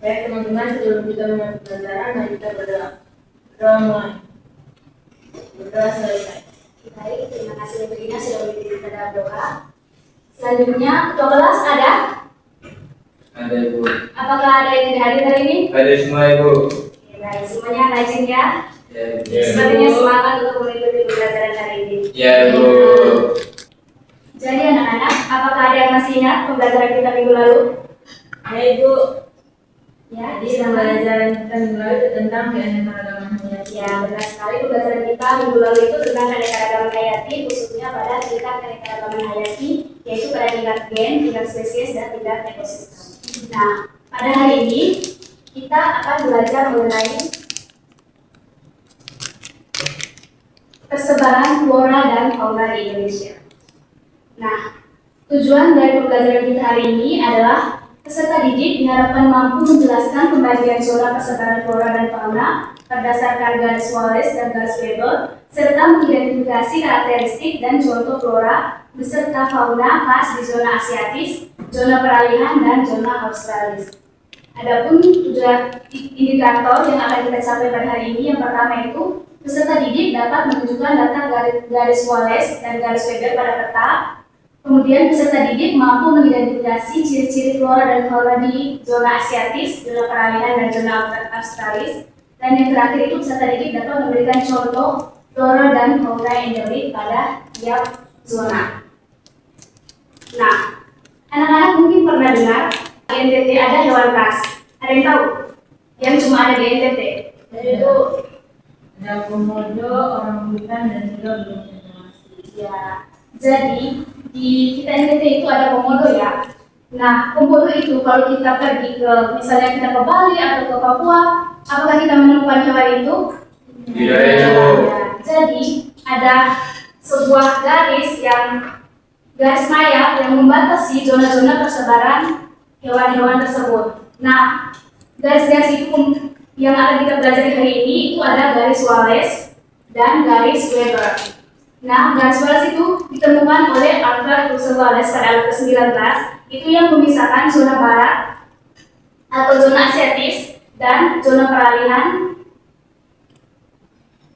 Baik teman-teman, sebelum kita memulai pembelajaran, mari kita berdoa. Berdoa mulai. Berdoa selesai. Baik, terima kasih untuk Ina sudah memberi kita doa. Selanjutnya, ketua kelas ada? Ada Ibu. Apakah ada yang tidak hadir hari ini? Ada semua Ibu. Oke, baik, semuanya rajin ya. Ya, Sepertinya semangat untuk mengikuti pembelajaran hari ini. Ya Ibu. Jadi anak-anak, apakah ada yang masih ingat pembelajaran kita minggu lalu? Ya Ibu. Ya, Jadi pembelajaran kita minggu lalu itu tentang keanekaragaman hayati. Ya, benar sekali pembelajaran kita minggu lalu itu tentang keanekaragaman hayati, khususnya pada tingkat keanekaragaman hayati, yaitu pada tingkat gen, tingkat spesies, dan tingkat ekosistem. Nah, pada hari ini kita akan belajar mengenai persebaran flora dan fauna di Indonesia. Nah, tujuan dari pembelajaran kita hari ini adalah peserta didik diharapkan mampu menjelaskan pembagian zona persebaran flora dan fauna berdasarkan garis Wallace dan garis Weber, serta mengidentifikasi karakteristik dan contoh flora beserta fauna khas di zona Asiatis, zona peralihan, dan zona Australis. Adapun tujuan indikator yang akan kita capai pada hari ini, yang pertama itu peserta didik dapat menunjukkan data garis Wallace dan garis Weber pada peta. Kemudian peserta didik mampu mengidentifikasi ciri-ciri flora dan fauna di zona Asiatis, zona peralihan, dan zona Australis. Dan yang terakhir itu peserta didik dapat memberikan contoh flora dan fauna endemik pada tiap zona. Nah, anak-anak mungkin pernah dengar di NTT ada hewan khas. Ada yang tahu? Yang cuma ada di NTT. Yaitu ada komodo, orang hutan, dan juga burung cendrawasih. Ya, jadi di kita NTT itu ada komodo ya. Nah, komodo itu kalau kita pergi ke misalnya kita ke Bali atau ke Papua, apakah kita menemukan hewan itu? Tidak Ibu. Ya, jadi ada sebuah garis maya yang membatasi zona-zona persebaran hewan-hewan tersebut. Nah, garis-garis itu yang akan kita pelajari hari ini itu ada garis Wallace dan garis Weber. Nah, garis Wallace itu ditemukan oleh Alfred Russel Wallace pada abad ke-19. Itu yang memisahkan zona barat atau zona Asiatis dan zona peralihan,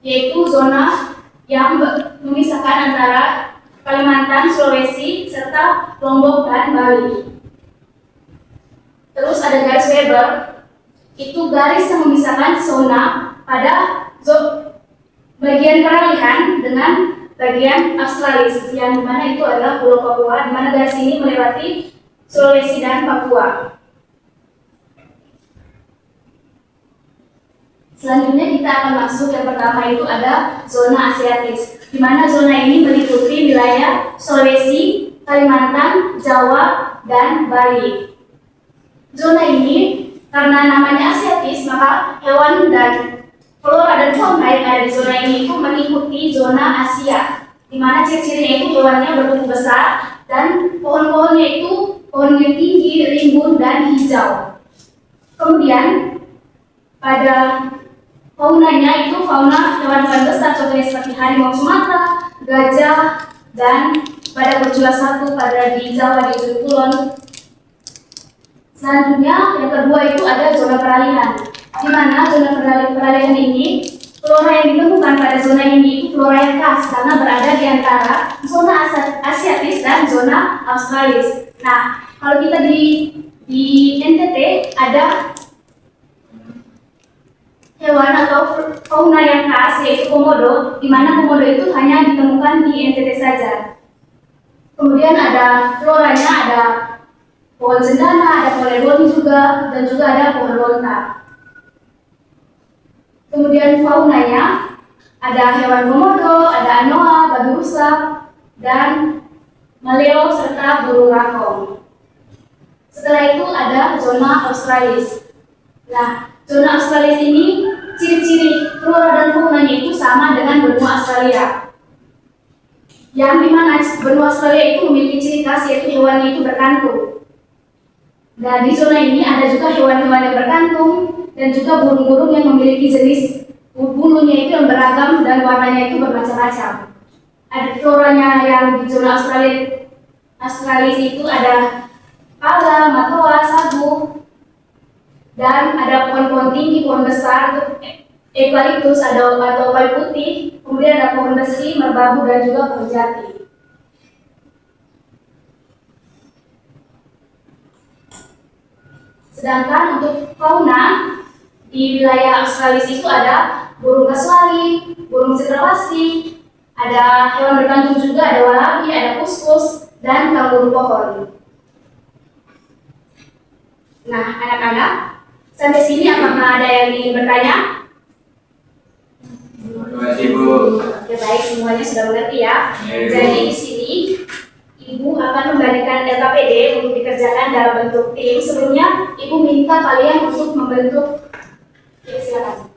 yaitu zona yang memisahkan antara Kalimantan, Sulawesi, serta Lombok dan Bali. Terus ada garis Weber, itu garis yang memisahkan zona pada bagian peralihan dengan bagian Australis, yang dimana itu adalah Pulau Papua, di mana garis ini melewati Sulawesi dan Papua. Selanjutnya kita akan masuk yang pertama itu ada zona Asiatis, di mana zona ini meliputi wilayah Sulawesi, Kalimantan, Jawa, dan Bali. Zona ini karena namanya Asiatis, maka hewan dan flora dan fauna yang ada di zona ini itu mengikuti zona Asia, di mana ciri-cirinya itu hewannya bertubuh besar dan pohon-pohonnya itu pohon yang tinggi, rimbun, dan hijau. Kemudian pada faunanya itu fauna hewan-hewan besar, contohnya seperti harimau Sumatera, gajah, dan pada berjula satu pada di Jawa di ujung kulon. Selanjutnya yang kedua itu ada zona peralihan, di mana zona peralihan ini flora yang ditemukan pada zona ini itu flora yang khas karena berada di antara zona Asiatis dan zona Australis. Nah, kalau kita di NTT ada hewan atau fauna yang khas yaitu komodo, di mana komodo itu hanya ditemukan di NTT saja. Kemudian ada floranya, ada pohon cendana, ada poledon juga, dan juga ada pohon lontar. Kemudian faunanya ada hewan komodo, ada anoa, babi rusa, dan maleo serta burung rakong. Setelah itu ada zona Australis. Nah, zona Australis ini ciri-ciri flora dan faunanya itu sama dengan benua Australia. Yang dimana benua Australia itu memiliki ciri khas yaitu hewannya itu berkantung. Nah, di zona ini ada juga hewan-hewan yang berkantung dan juga burung-burung yang memiliki jenis bulunya itu yang beragam dan warnanya itu bermacam-macam. Ada floranya yang di zona Australis itu ada pala, matoa, sagu, dan ada pohon-pohon tinggi, pohon besar untuk eukaliptus atau kayu putih, kemudian ada pohon besi, merbabu, dan juga pohon jati. Sedangkan untuk fauna di wilayah Australia itu ada burung kasuari, burung cendrawasih, ada hewan berkantung juga, ada walabi, ada kuskus, dan kanguru pohon. Nah, anak-anak, sampai sini apakah ada yang ingin bertanya? Terima kasih Bu. Oke, baik, semuanya sudah mengerti ya. Ya, Ibu. Jadi di sini Ibu akan membagikan LKPD untuk dikerjakan dalam bentuk tim. Sebelumnya Ibu minta kalian untuk membentuk, ya silakan,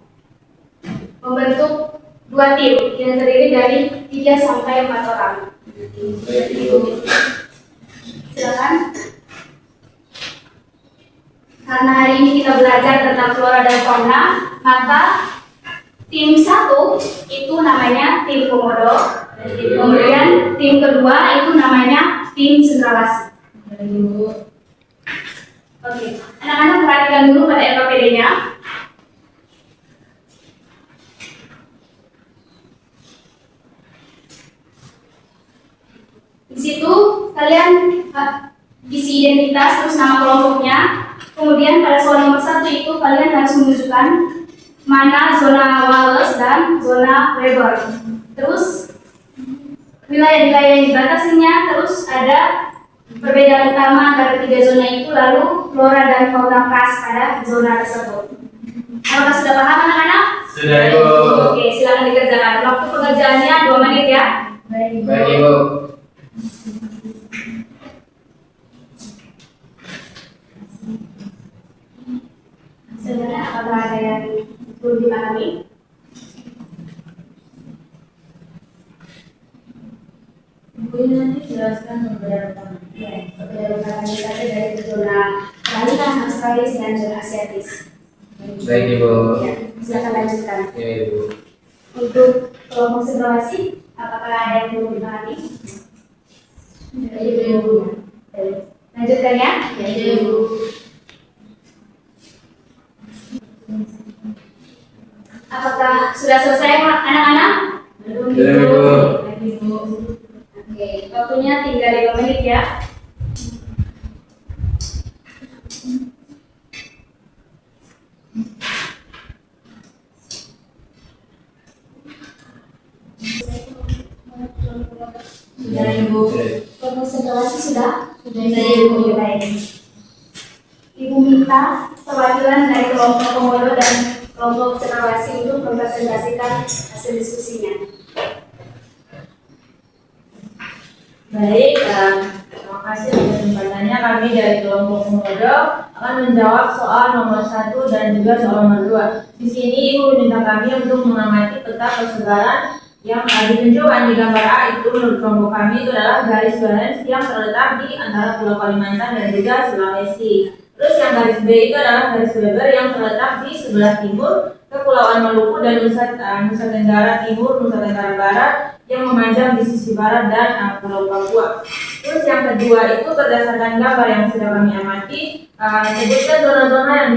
membentuk 2 tim yang terdiri dari 3 sampai 4 orang. Baik Ibu. Silakan. Karena hari ini kita belajar tentang flora dan fauna, maka tim 1 itu namanya tim komodo. Kemudian tim kedua itu namanya tim cendrawasih. Oke, anak-anak perhatikan dulu pada LKPD-nya. Di situ kalian isi identitas terus nama kelompoknya. Kemudian pada soal nomor 1 itu kalian harus menunjukkan mana zona Wallace dan zona Weber. Terus wilayah-wilayah yang dibatasinya, terus ada perbedaan utama antara 3 zona itu, lalu flora dan fauna khas pada zona tersebut. Apakah sudah paham anak-anak? Sudah Ibu. Oke, silakan dikerjakan. Waktu pengerjaannya 2 menit ya. Baik Ibu. Sebenarnya apakah ada yang perlu dipahami? Ibu nanti jelaskan beberapa. Ya, beberapa saja dari zona peralihan Australis dan zona Asiatis. Baik Ibu. Ya, silakan lanjutkan. Ya Ibu. Untuk kelompok cendrawasih, apakah ada yang perlu dipahami? Ya, Ibu. Baik. Lanjutkan ya. Ya, Ibu. Apakah sudah selesai anak-anak? Belum Sudah, Ibu. Ibu. Oke, waktunya tinggal 5 menit ya. Sudah Ibu. Kelompok cendrawasih sudah? Sudah Ibu. Baik. Ibu minta perwakilan dari kelompok komodo dan kelompok cendrawasih untuk mempresentasikan hasil diskusinya. Baik, terima kasih atas kesempatannya. Kami dari kelompok Komodo akan menjawab soal nomor 1 dan juga soal nomor 2. Di sini Ibu meminta kami untuk mengamati peta persebaran yang ditunjukkan di gambar A itu menurut kelompok kami itu adalah garis balance yang terletak di antara Pulau Kalimantan dan juga Sulawesi. Terus yang garis B itu adalah garis Weber yang terletak di sebelah timur Kepulauan Maluku dan Nusa Tenggara Timur, Nusa Tenggara Barat yang memanjang di sisi barat dan Pulau Papua. Terus yang kedua itu berdasarkan gambar yang sudah kami amati, menyebutkan zona-zona yang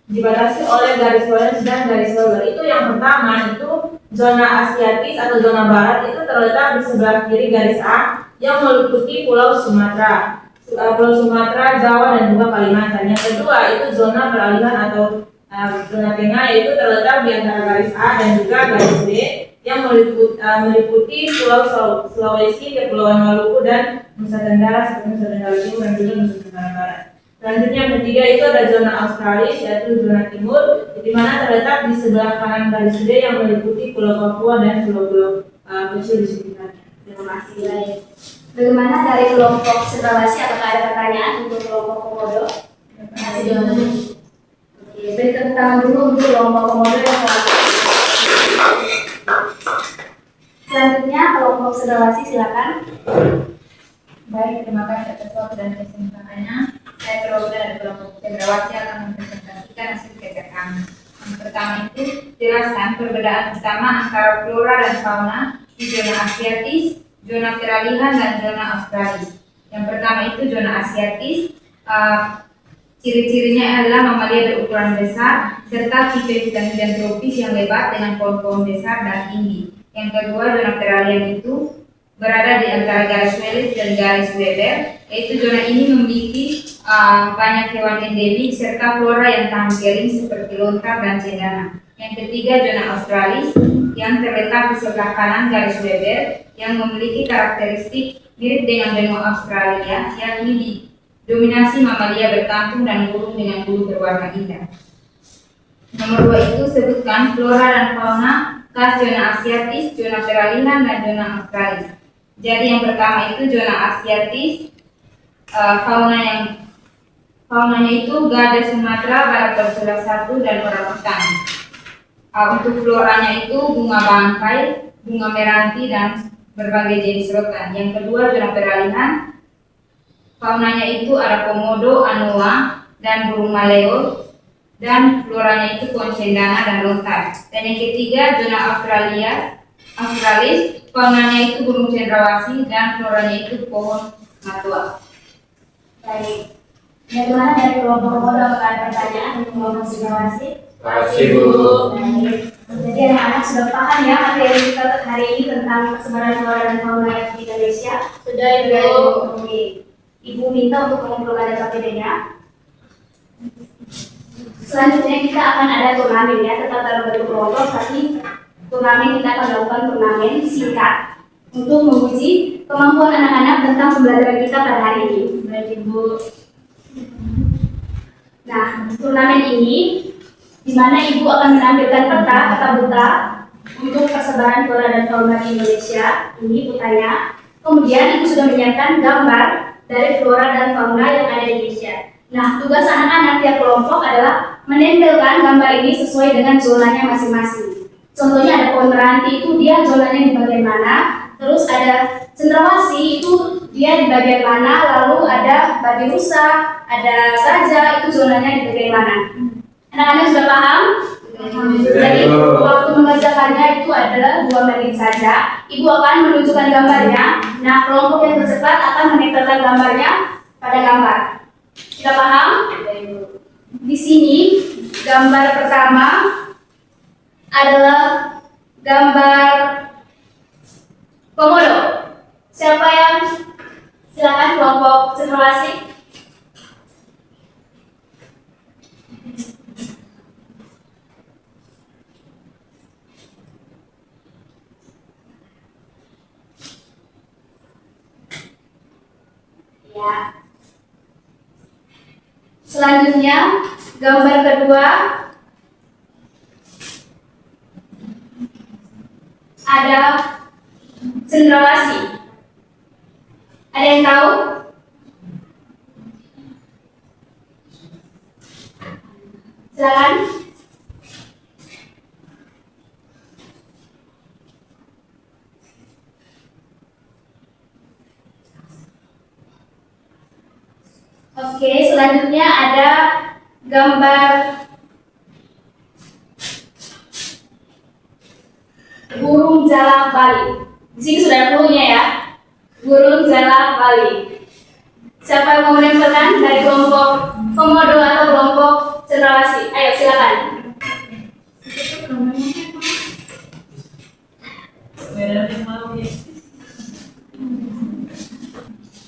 dibatasi oleh garis balance dan garis Weber. Itu yang pertama itu zona Asiatis atau zona barat itu terletak di sebelah kiri garis A yang meliputi Pulau Sumatera. Pulau Sumatera, Jawa, dan juga Kalimantan. Yang kedua itu zona peralihan atau zona tengah yaitu terletak di antara garis A dan juga garis B yang meliputi Pulau Sulawesi, Kepulauan Maluku, dan Nusa Tenggara seperti Nusa Tenggara Timur dan juga Nusa Tenggara Barat. Selanjutnya yang ketiga itu ada zona Australis yaitu zona timur di mana terletak di sebelah kanan garis B yang meliputi Pulau Papua dan pulau-pulau kecil di sekitarnya. Terima kasih. Bagaimana dari kelompok cendrawasih? Apakah ada pertanyaan untuk kelompok komodo? Oke, beri tepuk tangan dulu untuk kelompok komodo yang telah. Selanjutnya kelompok cendrawasih silakan. Baik, terima kasih atas waktu dan kesempatannya. Saya perwakilan dari kelompok cendrawasih akan mempresentasikan hasil kerja kami. Yang pertama itu jelaskan perbedaan utama antara flora dan fauna di zona Asiatis, zona peralihan, dan zona Australis. Yang pertama itu zona Asiatis, Ciri-cirinya adalah mamalia berukuran besar serta tipe hutan-hujan tropis yang lebat dengan pohon-pohon besar dan tinggi. Yang kedua, zona peralihan itu berada di antara garis Wallace dan garis Weber, yaitu zona ini memiliki banyak hewan endemik serta flora yang tahan kering seperti lontar dan cendana. Yang ketiga, zona Australis yang terletak di sebelah kanan garis Weber yang memiliki karakteristik mirip dengan benua Australia, yakni dominasi mamalia berkantung dan burung dengan bulu berwarna indah. Nomor 2 itu sebutkan flora dan fauna khas zona Asiatis, zona peralihan, dan zona Australis. Jadi yang pertama itu zona Asiatis, faunanya itu gada Sumatera, badak bersula satu, dan orangutan. Untuk floranya itu bunga bangkai, bunga meranti, dan berbagai jenis rotan. Yang kedua zona peralihan, faunanya itu ada komodo, anoa, dan burung maleo, dan floranya itu pohon cendana dan lontar. Dan yang ketiga zona Australis, faunanya itu burung cendrawasih dan floranya itu pohon matua. Baik. Bagaimana dari kelompok komodo apakah ada pertanyaan untuk kelompok cendrawasih? Makasih, Bu. Baik. Jadi anak-anak sudah paham ya materi kita hari ini tentang persebaran flora dan fauna di Indonesia. Sudah, Ibu. Oke. Ibu minta untuk mengumpulkan data PD-nya. Selanjutnya kita akan ada turnamen ya, tetap dalam bentuk kelompok, tapi turnamen kita akan lakukan turnamen singkat untuk menguji kemampuan anak-anak tentang pembelajaran kita pada hari ini. Baik, Ibu. Nah, turnamen ini di mana Ibu akan menampilkan peta buta untuk persebaran flora dan fauna di Indonesia. Ini putanya. Kemudian Ibu sudah menyiapkan gambar dari flora dan fauna yang ada di Indonesia. Nah, tugas anak-anak tiap kelompok adalah menempelkan gambar ini sesuai dengan zonanya masing-masing. Contohnya ada pohon meranti itu dia zonanya di bagian mana, terus ada cendrawasih itu dia di bagian mana, lalu ada babi rusa, ada gajah itu zonanya di bagian mana. Anak-anak sudah paham? Jadi waktu mengerjakannya itu adalah 2 menit saja. Ibu akan menunjukkan gambarnya. Nah, kelompok yang tercepat akan menempelkan gambarnya pada gambar. Sudah paham? Di sini gambar pertama adalah gambar komodo. Siapa yang silakan kelompok cendrawasih? Ya. Selanjutnya, gambar kedua ada cendrawasih. Ada yang tahu? Silakan. Oke, selanjutnya ada gambar burung jalak Bali. Di sini sudah ada clue-nya ya. Burung jalak Bali. Siapa yang mau menempelkan dari kelompok komodo atau kelompok cendrawasih? Ayo silakan.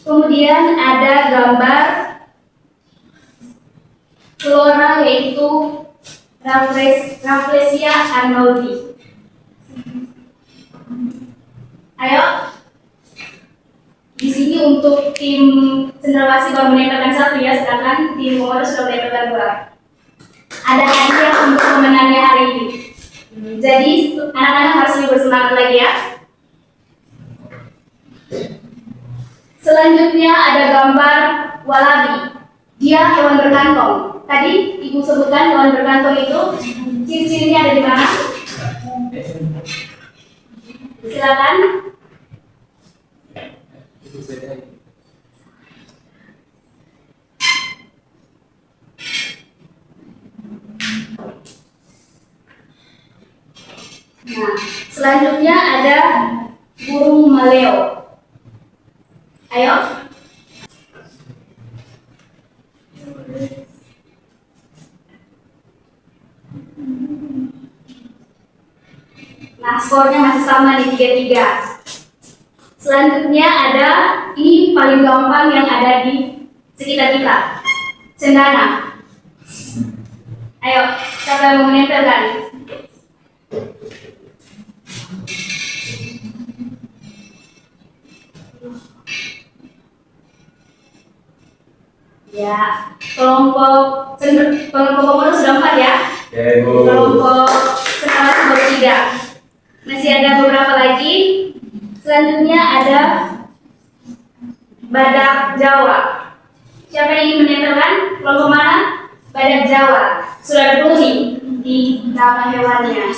Kemudian ada gambar flora yaitu Rafflesia arnoldii. Ayo. Di sini untuk tim cendrawasih baru menempelkan 1 ya, sedangkan tim komodo sudah menempelkan 2. Ada hadiah untuk pemenangnya hari ini. Jadi anak-anak harus lebih bersemangat lagi ya. Selanjutnya ada gambar walabi. Dia hewan berkantong. Tadi Ibu sebutkan hewan berkantong itu ciri-cirinya ada di mana? Silakan. Nah, selanjutnya ada burung maleo. Ayo. Nah, skornya masih sama di 3-3. Selanjutnya ada, ini paling gampang yang ada di sekitar kita, cendana. Ayo, siapa yang mau menempelkan? Ya, kelompok komodo sudah 4 ya. Ya Ibu. Kelompok cendana baru 3. Masih ada beberapa lagi. Selanjutnya ada badak Jawa. Siapa yang ingin menempelkan? Kelompok mana? Badak Jawa. Sudah ada belum nih di nama hewannya?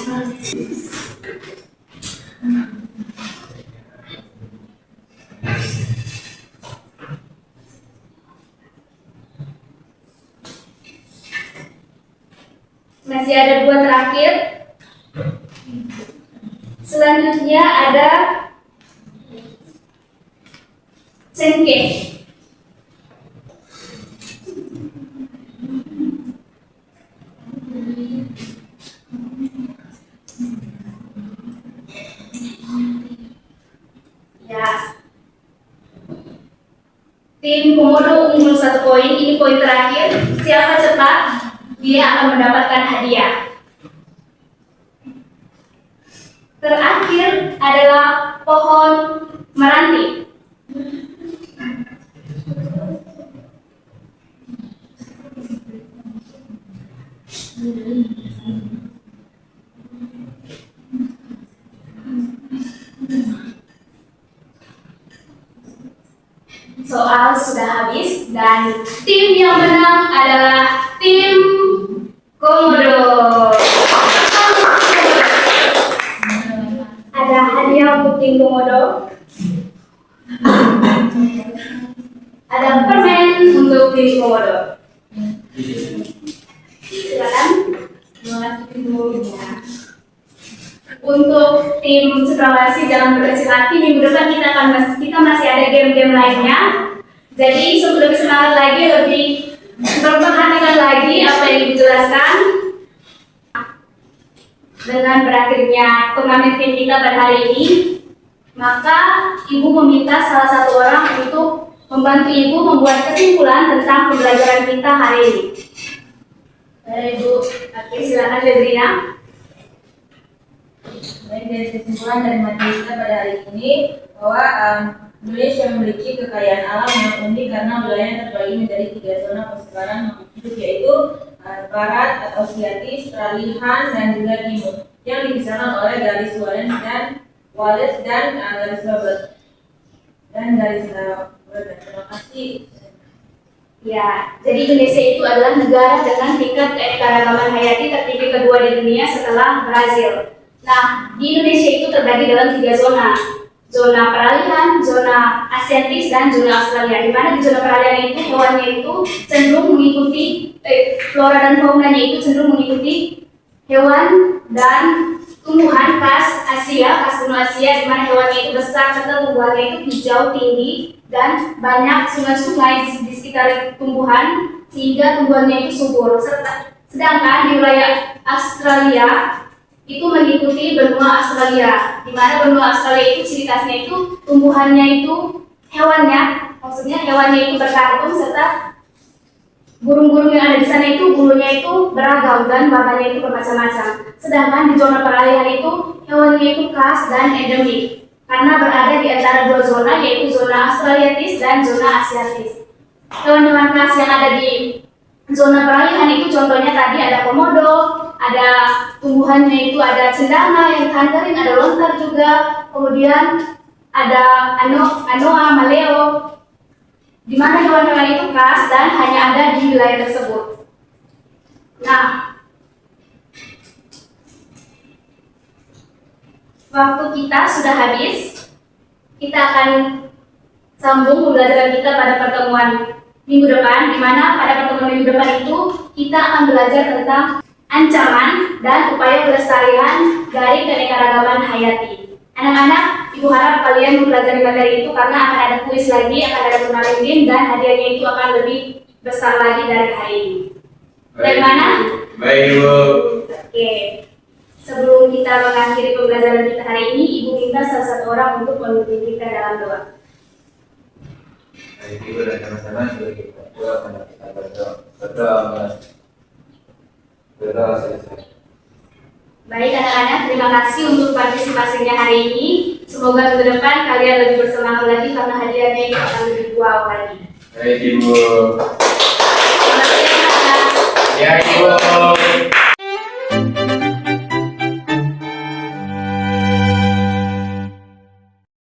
Masih ada 2 terakhir. Selanjutnya ada cengkeh. Ya. Tim komodo unggul 1 poin. Ini poin terakhir. Siapa cepat, dia akan mendapatkan hadiah. Terakhir adalah pohon meranti. Soal sudah habis dan tim yang menang adalah tim komodo. Ada hadiah untuk tim komodo. Ada permen untuk tim komodo. Silakan. Terima kasih dulunya. Untuk tim Cendrawasih jangan berkecil hati, minggu depan kita masih ada game-game lainnya. Jadi sebelum lebih semangat lagi, lebih memperhatikan lagi apa yang dijelaskan. Dengan berakhirnya turnamen tim kita pada hari ini, maka ibu meminta salah satu orang untuk membantu ibu membuat kesimpulan tentang pembelajaran kita hari ini. Ibu, oke, silakan Febrina. Baik, dari kesimpulan dari materi kita pada hari ini bahwa Indonesia memiliki kekayaan alam yang unik karena wilayahnya terbagi menjadi 3 zona persebaran hidup, yaitu barat atau Asiatis, peralihan, dan juga timur, yang dipisahkan oleh garis Wallace dan garis Robert dan garis Robert. Terima kasih. Ya, jadi Indonesia itu adalah negara dengan tingkat keanekaragaman hayati tertinggi kedua di dunia setelah Brazil. Nah, di Indonesia itu terbagi dalam 3 zona. Zona peralihan, zona Asiatis, dan zona Australia. Di mana di zona peralihan itu hewannya itu cenderung mengikuti flora dan faunanya itu cenderung mengikuti hewan dan tumbuhan khas Asia, khas benua Asia, di mana hewannya itu besar serta tumbuhannya itu hijau tinggi dan banyak sungai-sungai di sekitar tumbuhan sehingga tumbuhannya itu subur. Sedangkan di wilayah Australia itu mengikuti benua Australia, di mana benua Australia itu ciri khasnya itu tumbuhannya itu maksudnya hewannya itu berkartung serta burung-burung yang ada di sana itu bulunya itu beragam dan warnanya itu bermacam-macam. Sedangkan di zona peralihan itu hewannya itu khas dan endemik karena berada di antara 2 zona, yaitu zona Australiatis dan zona Asiatis. Hewan-hewan khas yang ada di zona peralihan itu contohnya tadi ada komodo, ada tumbuhannya itu ada cendana yang tahan kering, ada lontar juga, kemudian ada anoa, maleo, di mana hewan-hewan itu khas dan hanya ada di wilayah tersebut. Nah, waktu kita sudah habis. Kita akan sambung pembelajaran kita pada pertemuan minggu depan, di mana pada pertemuan minggu depan itu kita akan belajar tentang ancaman dan upaya pelestarian dari keanekaragaman hayati. Anak-anak, ibu harap kalian mempelajari materi itu karena akan ada kuis lagi, akan ada turnamen game, dan hadiahnya itu akan lebih besar lagi dari hari ini. Dari mana? Baik Ibu. Oke. Sebelum kita mengakhiri pembelajaran kita hari ini, Ibu minta salah satu orang untuk memimpin kita dalam doa. Baik Ibu dan teman-teman, sudah kita doa, mari kita berdoa. Berdoa selesai. Baik anak-anak, terima kasih untuk partisipasinya hari ini. Semoga minggu depan kalian lebih bersemangat lagi karena hadiahnya ini akan lebih wow lagi. Baik Ibu. Selamat siang anak-anak. Ya Ibu.